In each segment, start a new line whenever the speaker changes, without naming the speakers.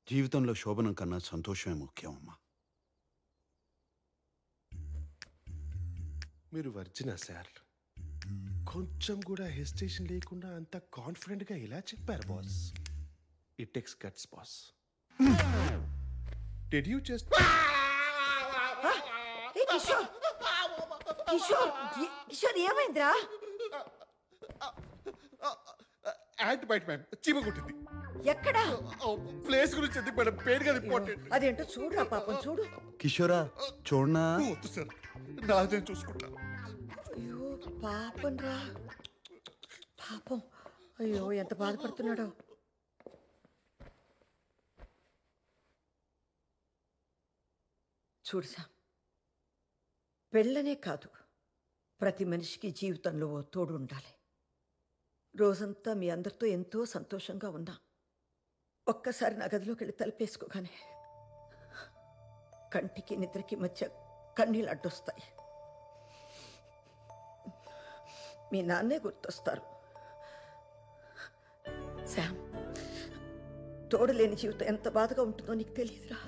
జీవితంలో శోభనం కన్నా సంతోషమే ముఖ్యం అమ్మా.
మీరు వర్జినా సార్? కొంచెం కూడా హెసిటేషన్ లేకుండా అంత కాన్ఫిడెంట్గా ఎలా చెప్పారు boss? It takes guts boss. Did you just
Kishore Kishore Kishore ఏమైందిరా?
యాంట్ బైట్ మ్యామ్, చీమ కొట్టింది.
ఎక్కడా?
ప్లేస్ గురించి ఎందుకు మేడం, పేరు కదా ఇంపార్టెంట్.
అదేంటో చూడురా పాపం, చూడు.
కిషోరా చూడనా?
వద్దు సార్, నాదే చూసుకుంటా.
అయ్యో పాపం రా, పాపం. అయ్యో ఎంత బాధపడుతున్నాడో. చూడుసా, పెళ్ళనే కాదు, ప్రతి మనిషికి జీవితంలో ఓ తోడు ఉండాలి. రోజంతా మీ అందరితో ఎంతో సంతోషంగా ఉన్నా, ఒక్కసారి నా గదిలోకి వెళ్ళి తలుపేసుకోగానే కంటికి నిద్రకి మధ్య కన్నీళ్ళు అడ్డొస్తాయి. మీ నాన్నే గుర్తొస్తారు. శామ్, తోడు లేని జీవితం ఎంత బాధగా ఉంటుందో నీకు తెలియదురా.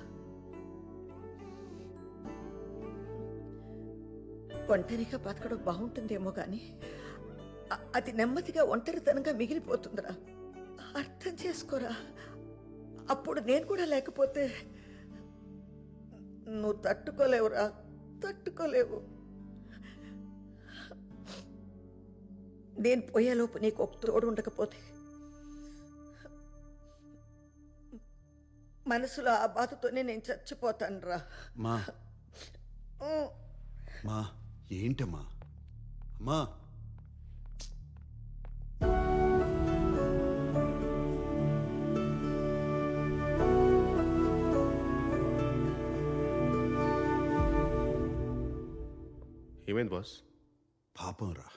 ఒంటరిగా బతకడం బాగుంటుందేమో కానీ అది నెమ్మదిగా ఒంటరితనంగా మిగిలిపోతుందిరా. అర్థం చేసుకోరా. అప్పుడు నేను కూడా లేకపోతే నువ్వు తట్టుకోలేవురా, తట్టుకోలేవు. నేను పోయేలోపు నీకు ఒక తోడు ఉండకపోతే మనసులో ఆ బాధతోనే నేను చచ్చిపోతాను రా.
మా మా ఏంటమ్మా? అమ్మా
ఏమైంది బాస్?
పాపం రా,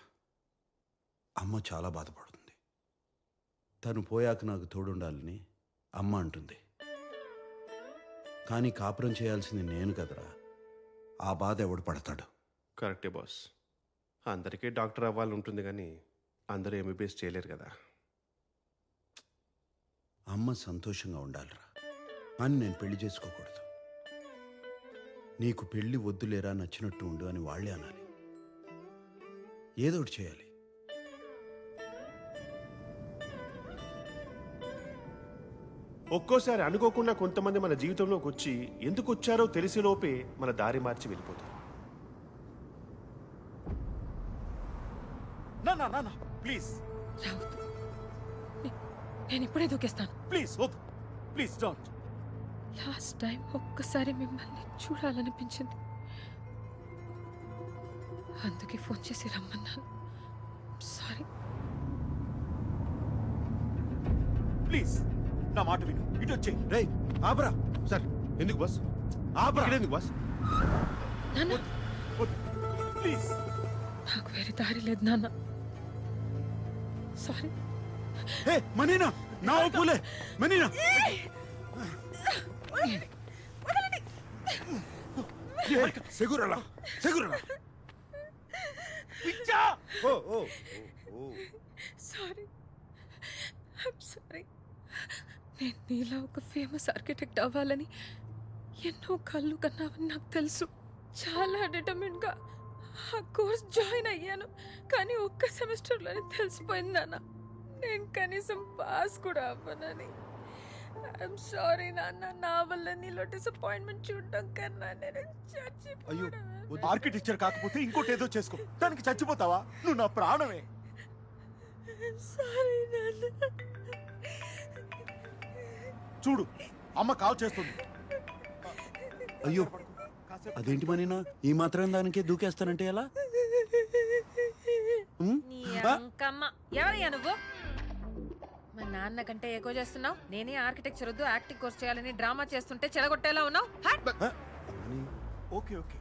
అమ్మ చాలా బాధపడుతుంది. తను పోయాక నాకు తోడుండాలని అమ్మ అంటుంది. కానీ కాపురం చేయాల్సింది నేను కదరా. ఆ బాధ ఎవడు పడతాడు?
కరెక్టే బాస్, అందరికీ డాక్టర్ అవ్వాలని ఉంటుంది కానీ అందరూ ఎంబీబీఎస్ చేయలేరు కదా.
అమ్మ సంతోషంగా ఉండాలిరా, కానీ నేను పెళ్లి చేసుకోకూడదు. నీకు పెళ్లి వద్దులేరా, నచ్చినట్టు ఉండు అని వాళ్ళే అనాలి. ఏదోటి చేయాలి.
ఒక్కోసారి అనుకోకుండా కొంతమంది మన జీవితంలోకి వచ్చి ఎందుకు వచ్చారో తెలిసేలోపే మన దారి మార్చి వెళ్ళిపోతారు.
నా ప్లీజ్
రావద్దు, నేను ఇప్పుడే దూకేస్తాను.
ప్లీజ్ వద్దు, ప్లీజ్ డోంట్.
లాస్ట్ టైం ఒక్కసారి మిమ్మల్ని చూడాలనిపించింది, అందుకే ఫోన్ చేసి రమ్మన్నాను. సారీ.
ప్లీజ్ నా మాట విను, ఇటు వచ్చేయి.
రేయ్ ఆపరా.
సార్ ఎందుకు బాస్?
ఆపరా.
ఎందుకు బాస్?
నాన్న,
ప్లీజ్.
నాకు వేరే దారి లేదు నాన్న. సారీ.
ఏ మనీనా, నా ఒప్పులే మనీనా. సెగురలా సెగురలా.
పిచ్చా.
ఓ ఓ ఓ.
Sorry, I'm sorry. నేను నీలా ఒక ఫేమస్ ఆర్కిటెక్ట్ అవ్వాలని ఎన్నో కళ్ళు కన్నావని నాకు తెలుసు. చాలా డిటర్మిన్గా ఆ కోర్స్ జాయిన్ అయ్యాను, కానీ ఒక్క సెమిస్టర్లోనే తెలిసిపోయింది నాన్న, నేను కనీసం పాస్ కూడా అవ్వనని. ఐఎమ్ సారీ నాన్న, నా వల్ల నీలో డిసప్పాయింట్మెంట్ చూడడం కన్నా నేను చచ్చిపోయాను.
ఆర్కిటెక్చర్ కాకపోతే ఇంకోటి ఏదో చేసుకో, దానికి చచ్చిపోతావా? నువ్వు నా ప్రాణమే.
సారీ నాన్న.
చూడు, అమ్మ కాల్ చేస్తుంది.
అయ్యో, అదేంటి మనీనా, ఈ మాత్రం దానికే దూకేస్తానంటే ఎలా?
ఎవరయ్యా నువ్వు? మా నాన్న కంటే ఎక్కువ చేస్తున్నావు. నేనే ఆర్కిటెక్చర్ వద్దు యాక్టింగ్ కోర్స్ చేయాలని డ్రామా చేస్తుంటే చెడగొట్టేలా ఉన్నావు.
Okay okay.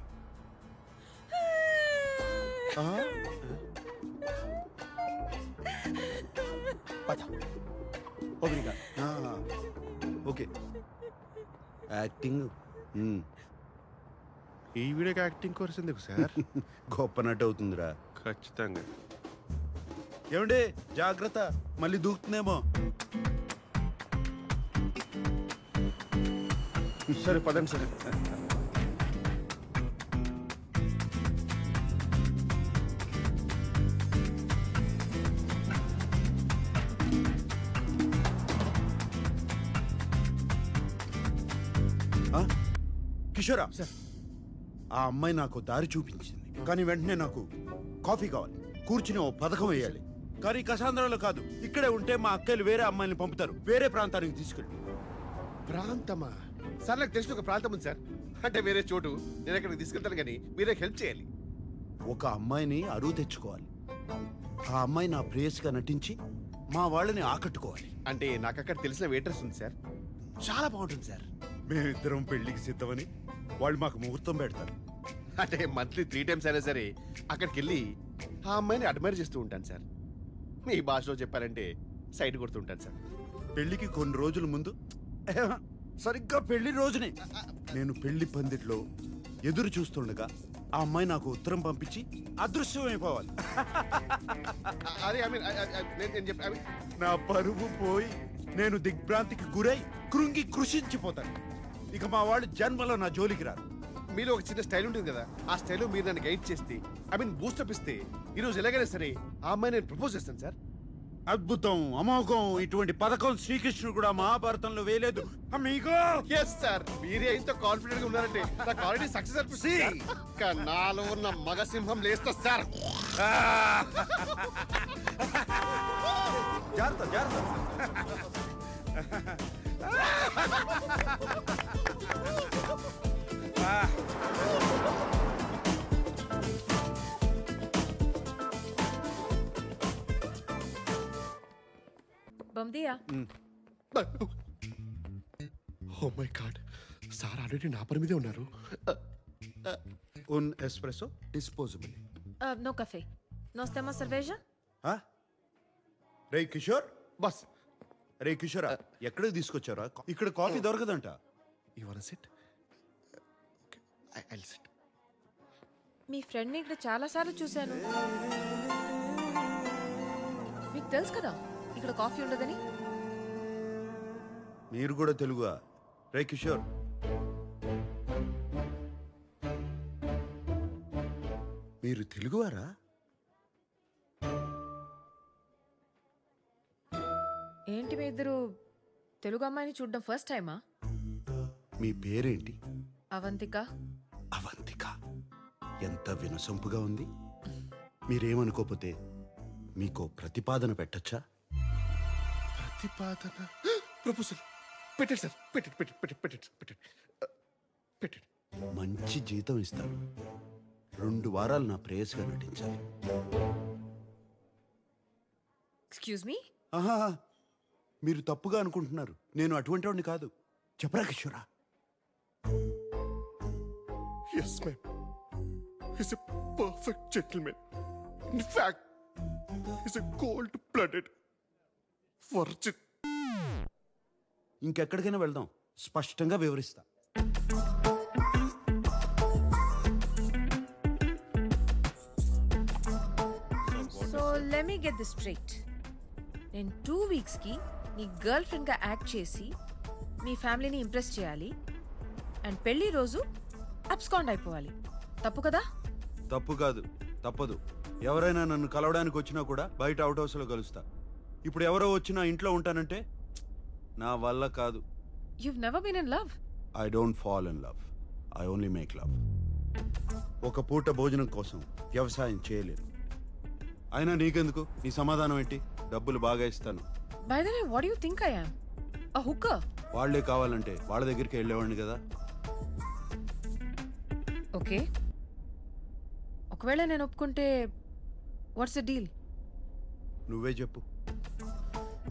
Okay acting.
ఈ వీడియోకి యాక్టింగ్ కోర్స్ ఎందుకు సార్?
గొప్ప నటు అవుతుందిరా.
ఖచ్చితంగా.
ఏమండి జాగ్రత్త, మళ్ళీ దూకుతుందేమో.
సరే పదండి సరే.
ఆ? కిషోరా ఆ అమ్మాయి నాకు దారి చూపించింది, కానీ వెంటనే నాకు కాఫీ కావాలి, కూర్చుని ఓ పథకం వేయాలి. కానీ కసాంధ్రాలో కాదు, ఇక్కడే ఉంటే మా అక్కలు వేరే అమ్మాయిని పంపుతారు, వేరే ప్రాంతానికి తీసుకెళ్ళి.
ప్రాంతమా? సార్ నాకు తెలిసిన ఒక ప్రాంతం ఉంది సార్, అంటే వేరే చోటు. నేను అక్కడికి తీసుకెళ్తాను కానీ మీరే హెల్ప్ చేయాలి.
ఒక అమ్మాయిని అరువు తెచ్చుకోవాలి. ఆ అమ్మాయి నా ప్రేయస్గా నటించి మా వాళ్ళని ఆకట్టుకోవాలి.
అంటే నాకు అక్కడ తెలిసిన వెయిటర్స్ ఉంది సార్, చాలా బాగుంటుంది సార్.
మేమిద్దరం పెళ్లికి సిద్ధమని వాళ్ళు మాకు ముహూర్తం పెడతారు.
అంటే మంత్లీ 3 times అయినా సరే అక్కడికి వెళ్ళి ఆ అమ్మాయిని అడ్మైర్ చేస్తూ ఉంటాను సార్. మీ భాషలో చెప్పాలంటే సైడ్ కొడుతుంటాను సార్.
పెళ్లికి కొన్ని రోజుల ముందు, సరిగ్గా పెళ్లి రోజునే నేను పెళ్లి పందిట్లో ఎదురు చూస్తుండగా ఆ అమ్మాయి నాకు ఉత్తరం పంపించి అదృశ్యమైపోవాలి.
అదే ఐ మీన్ నేను చెప్పి
నా పరువు పోయి నేను దిగ్భ్రాంతికి గురై కృంగి కృషించిపోతాను. ఇక మా వాళ్ళు జన్మలో నా జోలికి రారు.
మీలో ఒక చిన్న స్టైల్ ఉంటుంది కదా, ఆ స్టైల్లో మీరు నన్ను గైడ్ చేస్తే, ఐ మీన్ బూస్టప్ ఇస్తే, ఈరోజు ఎలాగైనా సరే ఆ అమ్మాయి నేను ప్రపోజ్ చేస్తాను సార్.
అద్భుతం, అమోఘం, ఇటువంటి పథకం శ్రీకృష్ణుడు కూడా మహాభారతంలో వేయలేదు. అమ్మీగో
ఎస్ సార్, మీరే ఇంత కాన్ఫిడెంట్ గా ఉన్నారంటే నాకు ఆల్రెడీ సక్సెస్ అనిపిస్తుంది. నాలో ఉన్న మగ సింహం లేస్తా సార్.
జాగ్రత్త జాగ్రత్త.
బందియా
oh my god, sir already నా పని మీదే ఉన్నారు.
Un espresso disposable.
నో కఫే నో స్టెమా సర్వేజా.
రే కిషోర్,
బస్
రే కిషోర్, ఎక్కడికి తీసుకొచ్చారా? ఇక్కడ కాఫీ దొరకదంట.
You want sit? Okay, I will sit.
మీ ఫ్రెండ్ని ఇక్కడ చాలాసార్లు చూశాను. మీకు తెలుసు కదా ఇక్కడ కాఫీ ఉండదని.
మీరు కూడా తెలుగువా? రే కిషోర్, మీరు తెలుగువారా?
ఏంటి మీ ఇద్దరు తెలుగు అమ్మాయిని చూడడం ఫస్ట్ టైమా?
మీ పేరేంటి?
అవంతిక.
అవంతిక, ఎంత వినసొంపుగా ఉంది. మీరేమనుకోపోతే మీకో ప్రతిపాదన పెట్టచ్చా?
ప్రతిపాదన, ప్రపోజల్ పెట్టండి సార్, పెట్టండి పెట్టండి పెట్టండి పెట్టండి పెట్టండి పెట్టండి.
మంచి జీతం ఇస్తాను. 2 వారాలు నా ప్రేయస్గా నటించాలి.
Excuse me.
ఆహా, మీరు తప్పుగా అనుకుంటున్నారు. నేను అటువంటి వాడిని కాదు. చెప్పరా కిషోరా?
Yes, ma'am. He's a perfect gentleman. In fact, he's a cold-blooded virgin.
ఇంకెక్కడికైనా వెళ్దాం, స్పష్టంగా వివరిస్తా.
So let me get this straight. నేను 2 వీక్స్కి నీ గర్ల్ ఫ్రెండ్గా యాక్ట్ చేసి మీ ఫ్యామిలీని ఇంప్రెస్ చేయాలి అండ్ పెళ్లి రోజు అబ్స్కాండ్ అయిపోవాలి. తప్పు కదా?
తప్పు కాదు, తప్పదు. ఎవరైనా నన్ను కలవడానికి వచ్చినా కూడా బయట అవుట్ హౌస్లో కలుస్తా. ఇప్పుడు ఎవరో వచ్చినా ఇంట్లో ఉంటానంటే నా వల్ల కాదు.
You've never been in love?
I don't fall in love. I only make love. ఒక పూట భోజనం కోసం వ్యవసాయం చేయలేను. అయినా నీకెందుకు? నీ సమాధానం ఏంటి? డబ్బులు బాగా ఇస్తాను.
By the way, what do you think I am? A hooker?
వాళ్లే కావాలంటే వాళ్ళ దగ్గరికి వెళ్ళేవాడిని కదా.
ఓకే, ఒకవేళ నేను ఒప్పుకుంటే వాట్స్ ద డీల్?
నువ్వే చెప్పు.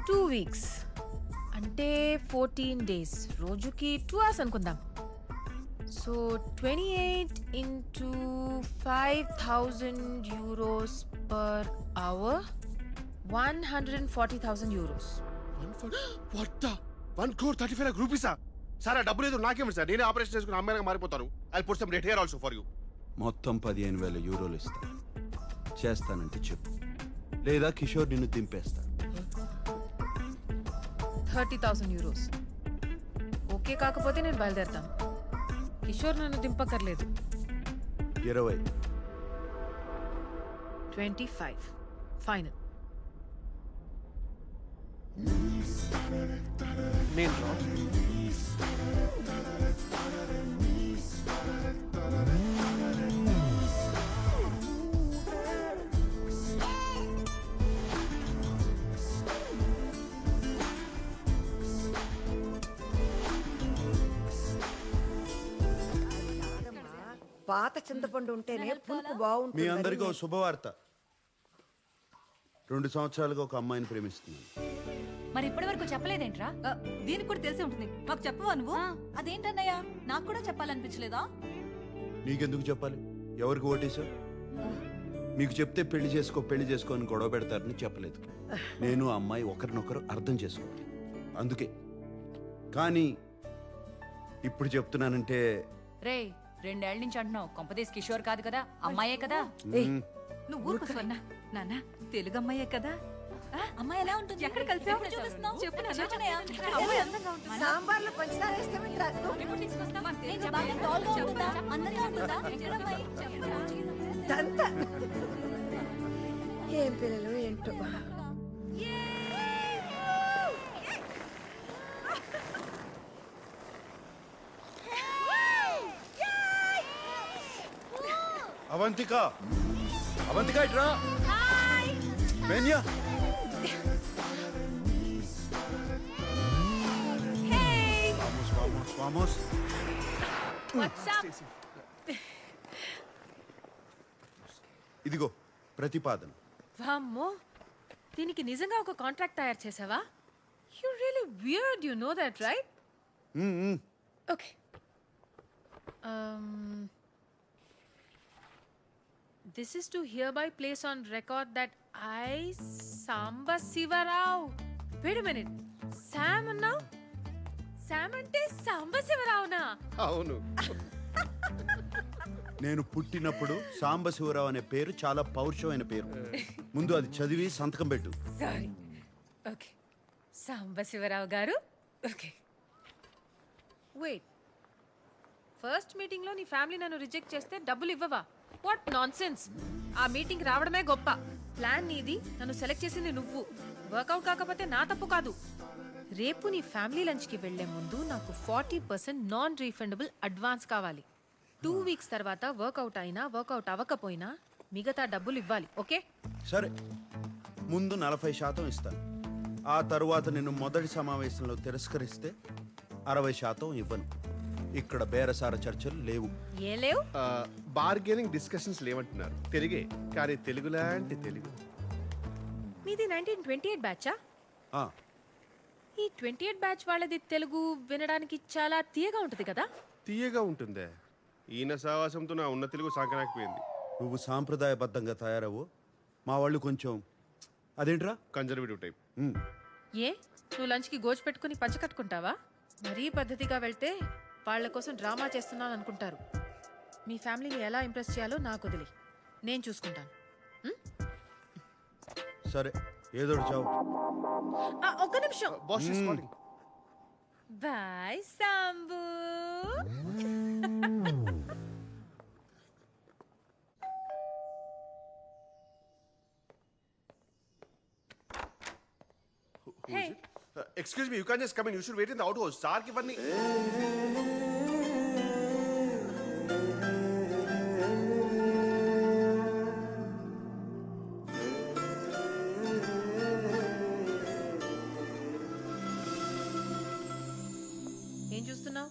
2 వీక్స్ అంటే 14 days, రోజుకి 2 hours అనుకుందాం. So 28 into 5,000 euros per hour, 140,000 euros.
What the? 1,35 lakh rupees? Sir ఆ డబ్బు లేదు, నాకేమి సార్? నేనే ఆపరేషన్ చేసుకుని అమ్మాయిగా మారిపోతాను. I put some red hair also for you.
మొత్తం 15,000 యూరోలు ఇస్తా. చేస్తానంటే చెప్పు, లేదా కిషోర్ నిన్ను దింపేస్తా.
30,000 euros. ఓకే కాకపోతే నేను బయలుదేరుతాను. కిషోర్ నన్ను దింపకర్లేదు.
20.
25 ఫైనల్.
నేను రా.
పాత చింతపండు ఉంటేనే పులుపు
మీ
బాగుంటుంది.
అందరికీ ఓ శుభవార్త. 2 సంవత్సరాలుగా ఒక అమ్మాయిని ప్రేమిస్తున్నాను.
మరి ఇప్పటి వరకు చెప్పలేదేంట్రా?
దీనికి కూడా తెలిసి ఉంటుంది. మాకు చెప్పవా నువ్వు?
అదేంటన్నయ్య, నాకు కూడా చెప్పాలనిపించలేదా?
నీకెందుకు చెప్పాలి? ఎవరికి ఓటేశావు? మీకు చెప్తే పెళ్లి చేసుకో అని గొడవ పెడతారని చెప్పలేదు. నేను ఆ అమ్మాయి ఒకరినొకరు అర్థం చేసుకోవాలి, అందుకే. కానీ ఇప్పుడు చెప్తున్నానంటే
రే, 2 ఏళ్ల నుంచి అంటున్నావు. కొంపదీస్ కిషోర్ కాదు కదా, అమ్మాయే కదా?
నువ్వు ఊరుకో స్వర్ణ. నాన్న తెలుగు అమ్మాయే కదా.
అమ్మాయి ఎలా ఉంటుంది?
ఎక్కడ కలిసావు?
ఎప్పుడు చూపిస్తున్నావు?
చెప్పు నాన్న.
చెప్పనయ్యా.
అమ్మాయి అందంగా ఉంటుంది.
సాంబార్లో పంచదార వేస్తామేంటి రాజు?
ఎప్పుడు తీసుకొస్తావు? మాకు
ఏంటి,
తెలియదు.
బాగా టాల్గా ఉంటుందా? అందంగా ఉంటుందా? ఎక్కడ అమ్మాయి?
దంత. ఏం పిల్లలు ఏంటో.
అవంతిక, అవంతిక ఇట్రా. బెన్యా, వామోస్, వామోస్. ఇదిగో ప్రతిపాదన.
వామ్మో, దీనికి నిజంగా ఒక కాంట్రాక్ట్ తయారు చేసావా? You really weird, you know that right? Okay. This is to hereby place on record that I, Samba Sivarao. Wait a minute. Sam now? Sam ante Samba Sivarao na?
అవును.
నేను పుట్టినప్పుడు సాంబశివరావు అనే పేరు చాలా పౌరుషమైన పేరు. ముందు అది చదివి సంతకం పెట్టు.
Sorry. Okay. Samba Sivarao garu. Okay. Wait. First meeting లో నీ ఫ్యామిలీ నన్ను రిజెక్ట్ చేస్తే డబ్బులు ఇవ్వవా? What nonsense. ఆ మీటింగ్ రావడమే గొప్ప. ప్లాన్ నీది, నన్ను సెలెక్ట్ చేసింది నువ్వు. వర్కౌట్ కాకపోతే నా తప్పు కాదు. రేపు నీ ఫ్యామిలీ లంచ్కి వెళ్లే ముందు నాకు 40% నాన్ రీఫండబుల్ అడ్వాన్స్ కావాలి. 2 వీక్స్ తర్వాత వర్కౌట్ అయినా వర్కౌట్ అవ్వకపోయినా మిగతా డబ్బులు ఇవ్వాలి. ఓకే?
సరే, ముందు 40% ఇస్తాను. ఆ తరువాత నిన్ను మొదటి సమావేశంలో తిరస్కరిస్తే 60% ఇవ్వను. ఇక్కడ బేరసార చర్చలు లేవు.
ఏ లేవు?
బార్గెనింగ్ డిస్కషన్స్ లేవంటున్నారు. తెలుగే, కానీ తెలుగు లాంటి తెలుగు.
మీది 1928 బ్యాచా?
ఆ,
ఈ 28 బ్యాచ్ వాళ్ళది తెలుగు వినడానికి చాలా తీయగా ఉంటుంది కదా?
తీయగా ఉంటుందే. ఈయన సావాసంతో నా ఉన్న తెలుగు సాగనాకపోయింది.
నువ్వు సాంప్రదాయబద్ధంగా తయారవు, మా వాళ్ళు కొంచెం అదేంట్రా
కన్జర్వేటివ్ టైప్.
ఏ, నువ్వు లంచ్కి గోజు పెట్టుకుని పంచ కట్టుకుంటావా? మరీ పద్ధతిగా వెళ్తే వాళ్ళ కోసం డ్రామా చేస్తున్నాను అనుకుంటారు. మీ ఫ్యామిలీని ఎలా ఇంప్రెస్ చేయాలో నాకు వదిలి, నేను చూసుకుంటాను.
సరే, ఏదో చావు.
ఒక్క నిమిషం.
Boss is calling.
Bye Sambu. Hey.
Excuse me, you can't just come in. You should wait in the outhouse. Sir ki vanni.
ఏం చూస్తున్నావు?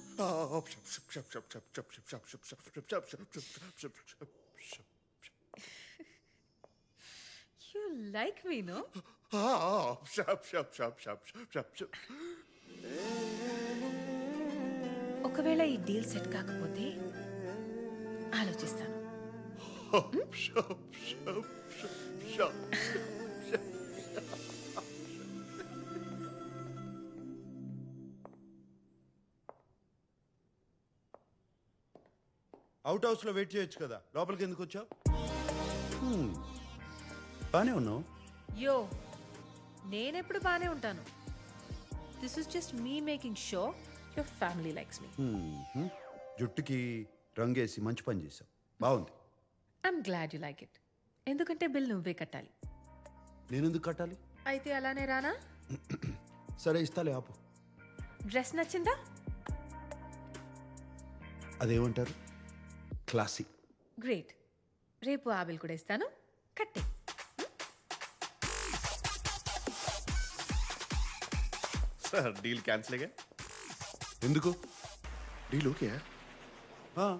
You like me, no? ఒకవేళ ఈ డీల్ సెట్ కాకపోతే ఆలోచిస్తాను.
అవుట్ హౌస్ లో వెయిట్ చేయొచ్చు కదా, లోపలికి ఎందుకు వచ్చావు? బానే ఉన్నావు.
యో, నేనెప్పుడు బానే ఉంటాను. This is just me making sure your family likes me.
జుట్టుకి రంగేసి మంచి పని చేసావు. బాగుంది.
I'm glad you like it. ఎందుకంటే బిల్ నువ్వే కట్టాలి.
నేనెందుకు కట్టాలి?
అయితే అలానే రానా?
సరే ఇస్తాలే, ఆపు.
డ్రెస్ నచ్చిందా?
అదేమంటారు? క్లాసిక్.
గ్రేట్. రేపు ఆ బిల్ కూడా ఇస్తాను, కట్టే.
సార్ డీల్ క్యాన్సిల్ అయ్యా.
ఎందుకు?
Deal okay.
ఆ,